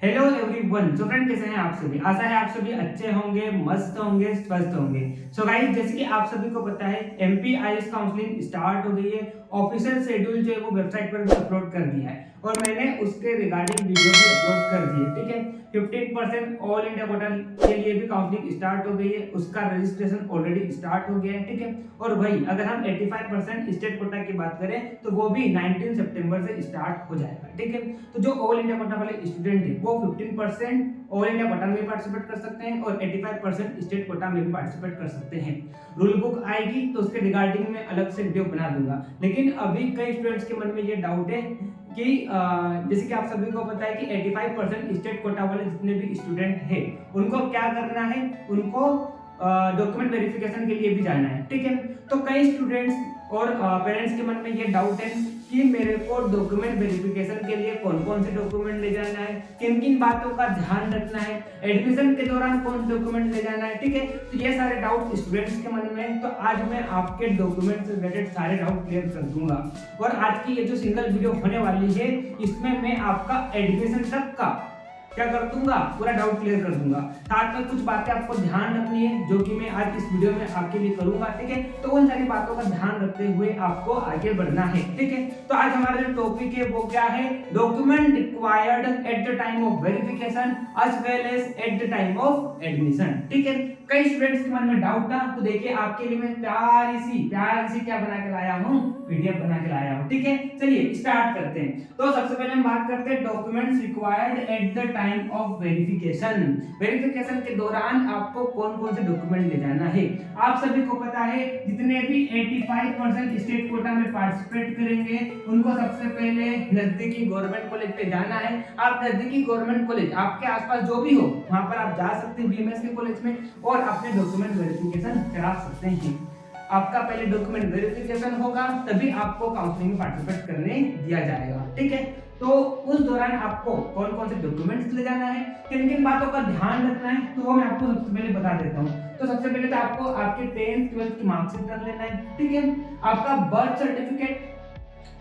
Hello everyone. So friend, कैसे हैं आप सभी? आशा है आप सभी अच्छे होंगे, मस्त होंगे, स्वस्थ होंगे। सो गाइस, जैसे कि आप सभी को पता है एमपी आईएएस काउंसलिंग स्टार्ट हो गई है। ऑफिशियल शेड्यूल जो है वो वेबसाइट पर भी अपलोड कर दिया है और मैंने उसके रिगार्डिंग वीडियो भी अपलोड कर दी है। ठीक है, 15% ऑल इंडिया कोटा के लिए भी काउंसलिंग स्टार्ट हो गई है, उसका रजिस्ट्रेशन ऑलरेडी स्टार्ट हो गया है। ठीक है, और भाई अगर हम 85% स्टेट कोटा की बात करें तो वो भी 19 सितंबर से स्टार्ट हो जाएगा। ठीक है, तो जो ऑल इंडिया कोटा वाले स्टूडेंट है वो 15% ऑल इंडिया कोटा में भी पार्टिसिपेट कर सकते हैं और 85% स्टेट कोटा में भी पार्टिसिपेट कर सकते हैं। रूल बुक आएगी तो उसके रिगार्डिंग में अलग से वीडियो बना दूंगा। लेकिन अभी कई स्टूडेंट्स के मन में ये डाउट है कि जैसे कि आप सभी को पता है कि 85% स्टेट कोटा वाले जितने भी स्टूडेंट हैं उनको क्या करना है, उनको डॉक्यूमेंट वेरिफिकेशन के लिए भी जाना है। ठीक है, तो कई स्टूडेंट्स और पेरेंट्स के मन में ये डाउट है कि मेरे को डॉक्यूमेंट वेरिफिकेशन के लिए कौन कौन से डॉक्यूमेंट ले जाना है, किन किन बातों का ध्यान रखना है, एडमिशन के दौरान कौन से डॉक्यूमेंट ले जाना है। ठीक है, तो ये सारे डाउट स्टूडेंट्स के मन में है, तो आज मैं आपके डॉक्यूमेंट से रिलेटेड सारे डाउट क्लियर कर दूंगा। और आज की ये जो सिंगल वीडियो होने वाली है इसमें मैं आपका एडमिशन तक का क्या कर दूंगा, पूरा डाउट क्लियर कर दूंगा। साथ में कुछ बातें आपको ध्यान रखनी है जो कि मैं आज इस वीडियो में आपके लिए करूंगा। ठीक है, तो उन सारी बातों का ध्यान रखते हुए आपको आगे बढ़ना है। ठीक है, तो आज हमारा जो टॉपिक है वो क्या है, document required at the time of verification as well as at the time of admission. ठीक है, कई स्टूडेंट्स के मन में डाउट था, तो देखिए आपके लिए मैं प्यारी सी क्या बना के लाया हूँ, पीडीएफ बना के लाया हूँ। ठीक है, चलिए स्टार्ट करते हैं। तो सबसे पहले हम बात करते हैं documents required at the time of verification. Verification के दौरान आपको कौन कौन से डॉक्यूमेंट ले जाना है। आप सभी को पता है जितने भी 85% स्टेट कोटा में पार्टिसिपेट करेंगे उनको सबसे पहले नजदीकी गवर्नमेंट कॉलेज पे जाना है। आप नजदीकी गवर्नमेंट कॉलेज आपके आसपास जो भी हो वहां पर आप जा सकते हैं बीएमएस के कॉलेज में और अपने डॉक्यूमेंट वेरिफिकेशन करा सकते हैं। आपका पहले डॉक्यूमेंट वेरिफिकेशन होगा तभी आपको काउंसलिंग में पार्टिसिपेट करने दिया जाएगा। ठीक है, तो उस दौरान आपको कौन कौन से डॉक्यूमेंट्स ले जाना है, किन किन बातों का ध्यान रखना है, तो वो मैं आपको सबसे पहले बता देता हूँ। तो सबसे पहले तो आपको आपके 10th 12th की मार्कशीट रख लेना है। ठीक है, आपका बर्थ सर्टिफिकेट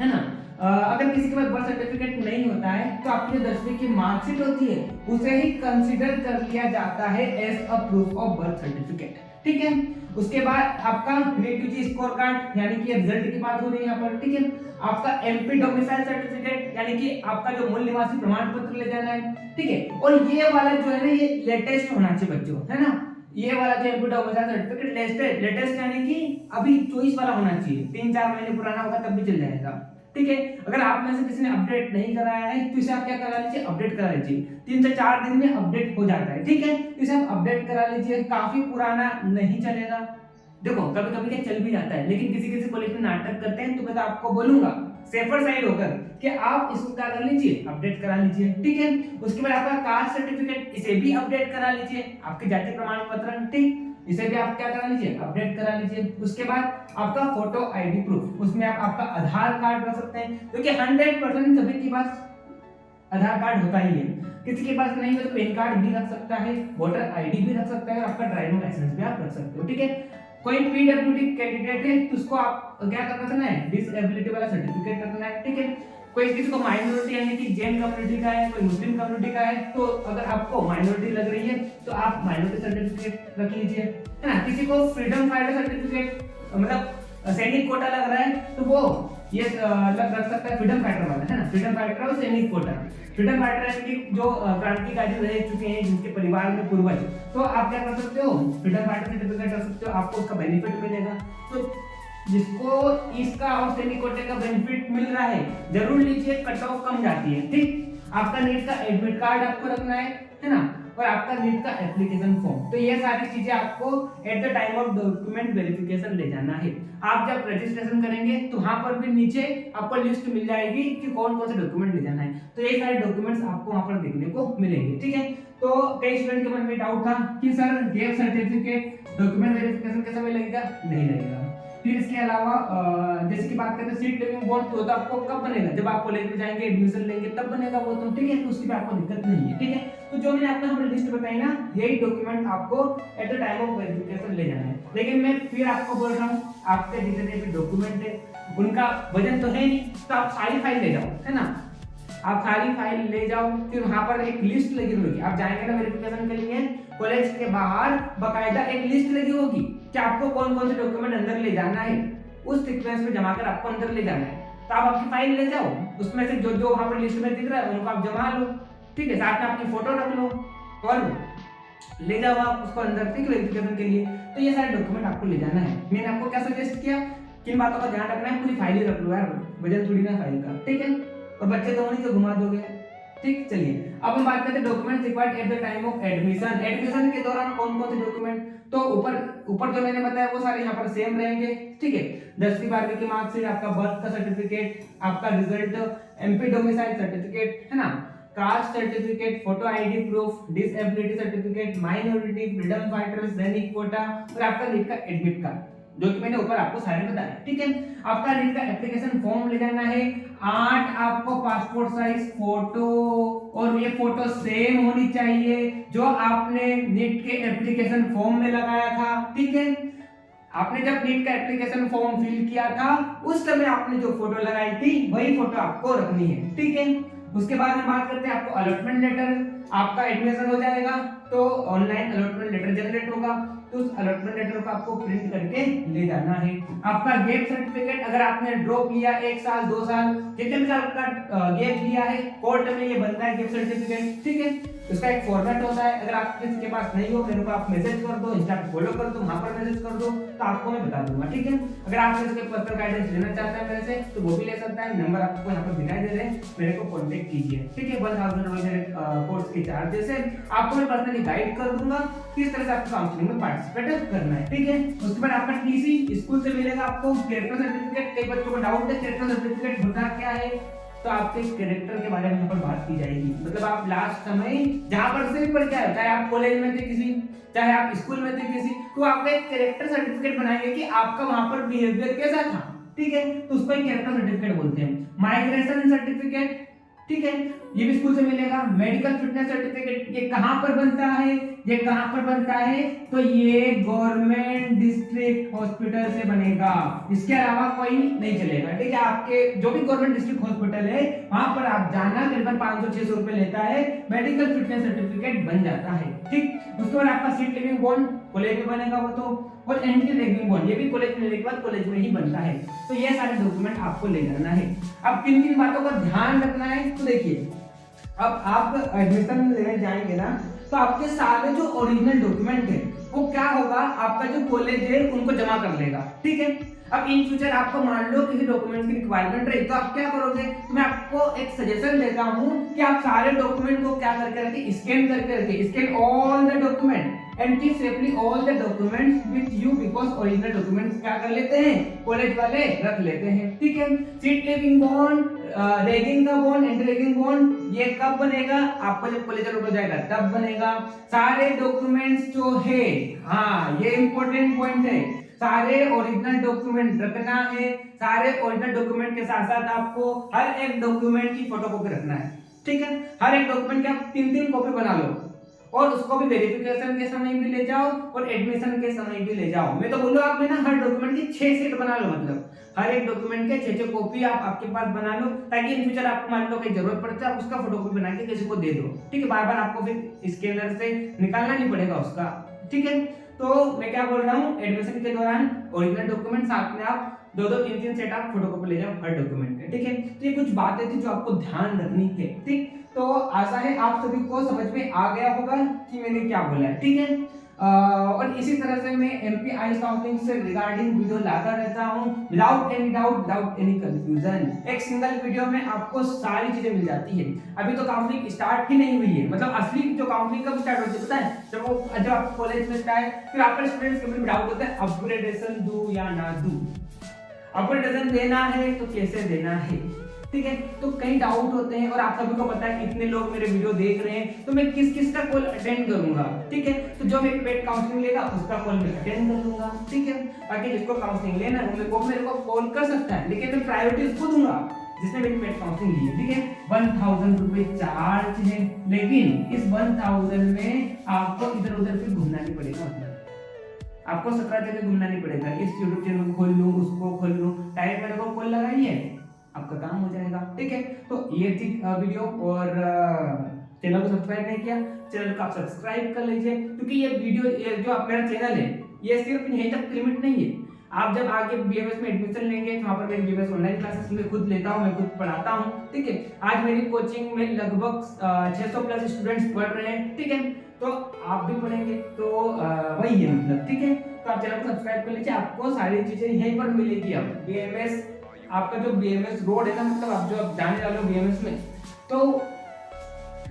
है ना, अगर किसी के पास बर्थ सर्टिफिकेट नहीं होता है तो आपकी जो 10वीं की मार्कशीट होती है उसे ही कंसीडर कर लिया जाता है as a proof of birth certificate. ठीक है, उसके बाद आपका नेटिविटी स्कोर कार्ड यानी कि रिजल्ट की बात हो रही है यहाँ पर। ठीक है, आपका एमपी डोमिसाइल सर्टिफिकेट यानी कि आपका जो मूल निवासी प्रमाण पत्र ले जाना है। ठीक है, और ये वाला जो है ना ये लेटेस्ट होना चाहिए बच्चों, है ना, ये वाला जो एमपी डोमिसाइल सर्टिफिकेट लेटेस्ट यानी कि अभी 24 वाला होना चाहिए, 3-4 महीने पुराना होगा तब भी चल जाएगा। ठीक है, अगर आप में से किसी ने अपडेट नहीं कराया है तो इसे आप क्या करा लीजिए, अपडेट करा लीजिए। 3 से 4 दिन में अपडेट हो जाता है। ठीक है, इसे आप अपडेट करा लीजिए, काफी पुराना नहीं चलेगा। देखो कभी कभी क्या चल भी जाता है लेकिन किसी किसी कॉलेज में नाटक करते हैं, तो मैं तो आपको बोलूंगा सेफर साइड होकर कि आप इसको क्या कर लीजिए, अपडेट करा लीजिए। ठीक है, उसके बाद आपका कास्ट सर्टिफिकेट इसे भी अपडेट करा लीजिए, आपके जाति प्रमाण पत्र, ठीक, इसे भी आप क्या करा लीजिए, अपडेट करा लीजिए। उसके बाद आपका फोटो आईडी प्रूफ, उसमें आप आपका आधार कार्ड रख सकते हैं क्योंकि 100% सभी के पास आधार कार्ड होता ही है। किसी के पास नहीं है तो पैन कार्ड भी रख सकता है, वोटर आईडी भी रख सकता है और आपका ड्राइविंग लाइसेंस भी आप रख सकते हो। ठीक है, कोई पीडब्ल्यूडी कैंडिडेट है तो उसको आप क्या करना है, डिसेबिलिटी वाला सर्टिफिकेट रखना है। ठीक है, कोई किसी को माइनॉरिटी यानी कि जैन कम्युनिटी का है, कोई मुस्लिम कम्युनिटी का है, तो अगर आपको माइनॉरिटी लग रही है तो आप माइनॉरिटी सर्टिफिकेट रख लीजिए, है ना। किसी को फ्रीडम फाइटर सर्टिफिकेट मतलब सैनिक कोटा लग रहा है तो वो ये रख सकता है, फ्रीडम फाइटर वाला, है ना, फ्रीडम फाइटर और सैनिक कोटा। फ्रीडम फाइटर यानी कि जो क्रांतिकारी रह चुके हैं जिनके परिवार में पूर्वज, तो आप क्या कर सकते हो, फ्रीडम फाइटर सर्टिफिकेट रख सकते हो, आपको उसका बेनिफिट मिलेगा। तो जिसको इसका और सैनिक कोटे का बेनिफिट मिल रहा है जरूर लीजिए, कट ऑफ कम जाती है। ठीक, आपका नीट का एडमिट कार्ड आपको रखना है ना, और आपका नीट का एप्लीकेशन फॉर्म। तो ये सारी चीजें आपको eight the time of document verification ले जाना है। आप जब रजिस्ट्रेशन करेंगे तो वहां पर भी नीचे आपको लिस्ट मिल जाएगी कि कौन कौन से डॉक्यूमेंट ले जाना है, तो ये सारे डॉक्यूमेंट्स आपको वहां पर देखने को मिलेंगे। ठीक है, तो कई स्टूडेंट के मन में डाउट था कि sir gap certificate document verification के समय लगेगा, नहीं लगेगा। फिर इसके अलावा जैसे कि बात करते हैं सीट लिविंग बोर्ड, तो आपको कब बनेगा, जब आप कॉलेज में जाएंगे एडमिशन लेंगे तब बनेगा वो, तो ठीक है, तो उसकी भी आपको दिक्कत नहीं है। ठीक है, तो जो मैंने आपको यहाँ पर लिस्ट बताई ना, यही डॉक्यूमेंट आपको eight the time of verification ले जाना है। लेकिन मैं फिर आपको बोल रहा हूँ आपके जितने भी डॉक्यूमेंट है उनका वजन तो है नहीं, तो आप सारी फाइल ले जाओ, है ना। आप सारी फाइल ले जाओ, फिर वहां पर एक लिस्ट लगी होगी, आप जाएंगे ना वेरिफिकेशन के लिए, कॉलेज के बाहर बकायदा एक लिस्ट लगी होगी कि आपको कौन कौन से डॉक्यूमेंट अंदर ले जाना है, उस सीक्वेंस में जमा कर आपको अंदर ले जाना है। तो आप आपकी फाइल ले जाओ, उसमें से जो जो वहां पर लिस्ट में दिख रहा है उनको आप जमा लो, ठीक है, साथ में आपकी फोटो रख लो और ले जाओ आप उसको अंदर, ठीक, वेरिफिकेशन के लिए। तो ये सारे डॉक्यूमेंट आपको ले जाना है। मैंने आपको क्या सजेस्ट किया, किन बातों का ध्यान रखना है, पूरी फाइल ही रख लो यार, वजन थोड़ी ना फाइल का, ठीक है, और बच्चे तो नहीं तो घुमा दोगे, ठीक। चलिए अब हम बात करते हैं document required at the time of admission. Admission के दौरान कौन कौन से डॉक्यूमेंट, तो ऊपर जो मैंने बताया वो सारे यहाँ पर सेम रहेंगे, ठीक है। 10वीं 12वीं की मार्कशीट, आपका बर्थ का सर्टिफिकेट, आपका रिजल्ट, एमपी डोमिसाइल सर्टिफिकेट, है ना, caste certificate, photo ID proof, disability certificate, minority, freedom fighters, सैनिक कोटा और आपका नीट का एडमिट कार्ड, जो कि मैंने ऊपर आपको सारे बताया, ठीक है। आपका नीट का एप्लीकेशन फॉर्म ले जाना है, 8 आपको पासपोर्ट साइज फोटो, और ये फोटो सेम होनी चाहिए जो आपने नीट के एप्लीकेशन फॉर्म में लगाया था, ठीक है। आपने जब नीट का एप्लीकेशन फॉर्म फिल किया था उस समय आपने जो फोटो लगाई थी वही फोटो आपको रखनी है, ठीक है। उसके बाद हम बात करते हैं आपको अलॉटमेंट लेटर, आपका एडमिशन हो जाएगा तो ऑनलाइन अलॉटमेंट लेटर जनरेट होगा, तो उस अलॉटमेंट लेटर को आपको प्रिंट करके ले जाना है। आपका गैप सर्टिफिकेट, अगर आपने ड्रॉप लिया 1 साल 2 साल कितने साल का गैप लिया है, कोर्ट में ये बनता है गैप सर्टिफिकेट, ठीक है। उसका एक फॉर्मेट होता है, अगर आप किसी के पास नहीं हो मेरे को आप मैसेज कर दो, इंस्टा पे फॉलो कर दो, वहां पर मैसेज कर दो तो आपको मैं बता दूंगा, ठीक है। अगर आप इसके पर्सनल गाइडेंस लेना चाहते हैं मेरे से तो वो भी ले सकता है, नंबर आपको यहाँ पर दिखाई दे रहे हैं, मेरे को कांटेक्ट कीजिए, ठीक है। 1000 रुपए कोर्स के चार्जेस है, आपको मैं पर्सनली गाइड कर दूंगा किस तरह से आपको काउंसलिंग में पार्टिसिपेट करना है, ठीक है। उसके बाद आपका टीसी स्कूल से मिलेगा, आपको कैरेक्टर सर्टिफिकेट, कई बच्चों को डाउट है कैरेक्टर सर्टिफिकेट होता क्या है, तो आपके कैरेक्टर के बारे में यहाँ पर बात की जाएगी। मतलब आप लास्ट समय जहाँ पर से भी पढ़ के आए, चाहे आप कॉलेज में थे किसी, चाहे आप स्कूल में थे किसी, तो आपका एक कैरेक्टर सर्टिफिकेट बनाएंगे कि आपका वहां पर बिहेवियर कैसा था, ठीक है, तो उसको एक कैरेक्टर सर्टिफिकेट बोलते हैं। माइग्रेशन सर्टिफिकेट, ठीक है, ये भी स्कूल से मिलेगा। मेडिकल फिटनेस सर्टिफिकेट, ये कहां पर बनता है, ये कहां पर बनता है, तो ये गवर्नमेंट डिस्ट्रिक्ट हॉस्पिटल से बनेगा, इसके अलावा कोई नहीं चलेगा, ठीक है। आपके जो भी गवर्नमेंट डिस्ट्रिक्ट हॉस्पिटल है वहां पर आप जाना, करीबन 500-600 रुपए लेता है, मेडिकल फिटनेस सर्टिफिकेट बन जाता है, ठीक। उसके बाद आपका सीट लिविंग बॉन्ड कॉलेज में बनेगा वो तो, और एंटी रैगिंग बॉन्ड ये भी कॉलेज में लेने के बाद कॉलेज में ही बनता है। तो ये सारे डॉक्यूमेंट आपको ले जाना है। अब किन किन बातों का ध्यान रखना है, तो देखिए अब आप एडमिशन लेने जाएंगे ना, तो आपके सारे जो ओरिजिनल डॉक्यूमेंट है वो क्या होगा, आपका जो कॉलेज है उनको जमा कर लेगा, ठीक है। अब इन फ्यूचर आपको मान लो किसी डॉक्यूमेंट की रिक्वायरमेंट रही तो आप क्या करोगे, तो मैं आपको एक सजेशन देता हूं कि आप सारे डॉक्यूमेंट को क्या करके रखें, स्कैन करके रखें, scan all the document and keep safely all the documents with you because original documents क्या कर लेते हैं कॉलेज वाले रख लेते हैं, ठीक है। सीट लिविंग बॉन्ड, रैगिंग का बॉन्ड, एंटी रैगिंग बॉन्ड ये कब बनेगा, आपका जब कॉलेज हो जाएगा तब बनेगा। सारे डॉक्यूमेंट्स जो है, हाँ ये इंपॉर्टेंट पॉइंट है, सारे ओरिजिनल डॉक्यूमेंट रखना है। सारे ओरिजिनल डॉक्यूमेंट के साथ साथ आपको हर एक डॉक्यूमेंट की फोटोकॉपी रखना है, ठीक है। हर एक डॉक्यूमेंट की आप 3-3 कॉपी बना लो और उसको भी वेरिफिकेशन के समय भी ले जाओ और एडमिशन के समय भी ले जाओ। मैं तो बोलूँ आप में ना हर डॉक्यूमेंट की 6 सेट बना लो, मतलब हर एक डॉक्यूमेंट के 6 कॉपी आप आपके पास बना लो, ताकि इन फ्यूचर आपको मान लो कहीं जरूरत पड़ता है आप उसका फोटोकॉपी बना के किसी को दे दो, ठीक है। बार बार आपको फिर स्कैनर से निकालना नहीं पड़ेगा उसका, ठीक है। तो मैं क्या बोल रहा हूँ, एडमिशन के दौरान ओरिजिनल डॉक्यूमेंट साथ में आप 2-2 3-3 सेट आप फोटोकॉपी ले जाओ हर डॉक्यूमेंट के, ठीक है। तो ये कुछ बातें थी जो आपको ध्यान रखनी है, ठीक। तो आशा है आप सभी को समझ में आ गया होगा कि मैंने क्या बोला है, ठीक है। और इसी तरह से मैं एमपी आईएएस काउंसलिंग से रिगार्डिंग वीडियो लाता रहता हूं without any doubt, without any confusion. एक सिंगल वीडियो में आपको सारी चीजें मिल जाती है। अभी तो काउंसलिंग स्टार्ट ही नहीं हुई है, मतलब असली जो काउंसलिंग कब स्टार्ट होती है पता है, जब आप कॉलेज में स्टार्ट, फिर आपके स्टूडेंट्स के में डाउट होता है अपग्रेडेशन दूं या ना दूं, अपग्रेडेशन देना है तो कैसे देना है, ठीक है। तो कई डाउट होते हैं और आप सभी को पता है इतने लोग मेरे वीडियो देख रहे हैं तो मैं किस किस का कॉल अटेंड करूंगा, ठीक है। तो जो मेरी पेड काउंसलिंग लेगा उसका कॉल मैं अटेंड कर लूंगा, ठीक है। बाकी जिसको काउंसलिंग लेना है वो मेरे को कॉल कर सकता है, लेकिन मैं प्रायोरिटी उसको दूंगा जिसने मेरी पेड काउंसलिंग ली है, ठीक है। 1000 रुपए चार्ज है, लेकिन इस 1000 में आपको इधर उधर फिर घूमना नहीं पड़ेगा, मतलब आपको 17 जगह घूमना नहीं पड़ेगा। इस यूट्यूब चैनल को खोल लूं, उसको खोल लूं, टाइप मेरे को कॉल लगाइए, आपका काम हो जाएगा। ठीक है, तो ये थी वीडियो। और चैनल को सब्सक्राइब नहीं किया, चैनल को आप सब्सक्राइब कर लीजिए, क्योंकि ये वीडियो जो आप मेरा चैनल है ये सिर्फ यहीं तक लिमिट नहीं है। आप जब आगे बीएमएस में एडमिशन लेंगे तो वहाँ पर मैं बीएमएस ऑनलाइन क्लासेस में खुद लेता हूँ, मैं खुद पढ़ाता हूँ। ठीक है, आज मेरी कोचिंग में लगभग 600 प्लस स्टूडेंट्स पढ़ रहे हैं। ठीक है, तो आप भी पढ़ेंगे तो वही है मतलब। ठीक है, तो आप चैनल को सब्सक्राइब कर लीजिए, आपको सारी चीजें यहीं पर मिलेगी। अब बीएमएस आपका जो बीएमएस रोड है ना, मतलब आप जो जाने वाले हो बीएमएस में, तो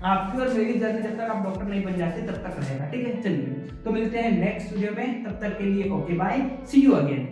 आपकी और मेरी जर्नी जब तक आप डॉक्टर नहीं बन जाते तब तक रहेगा। ठीक है, चलिए तो मिलते हैं नेक्स्ट वीडियो में, तब तक के लिए okay bye, see you again.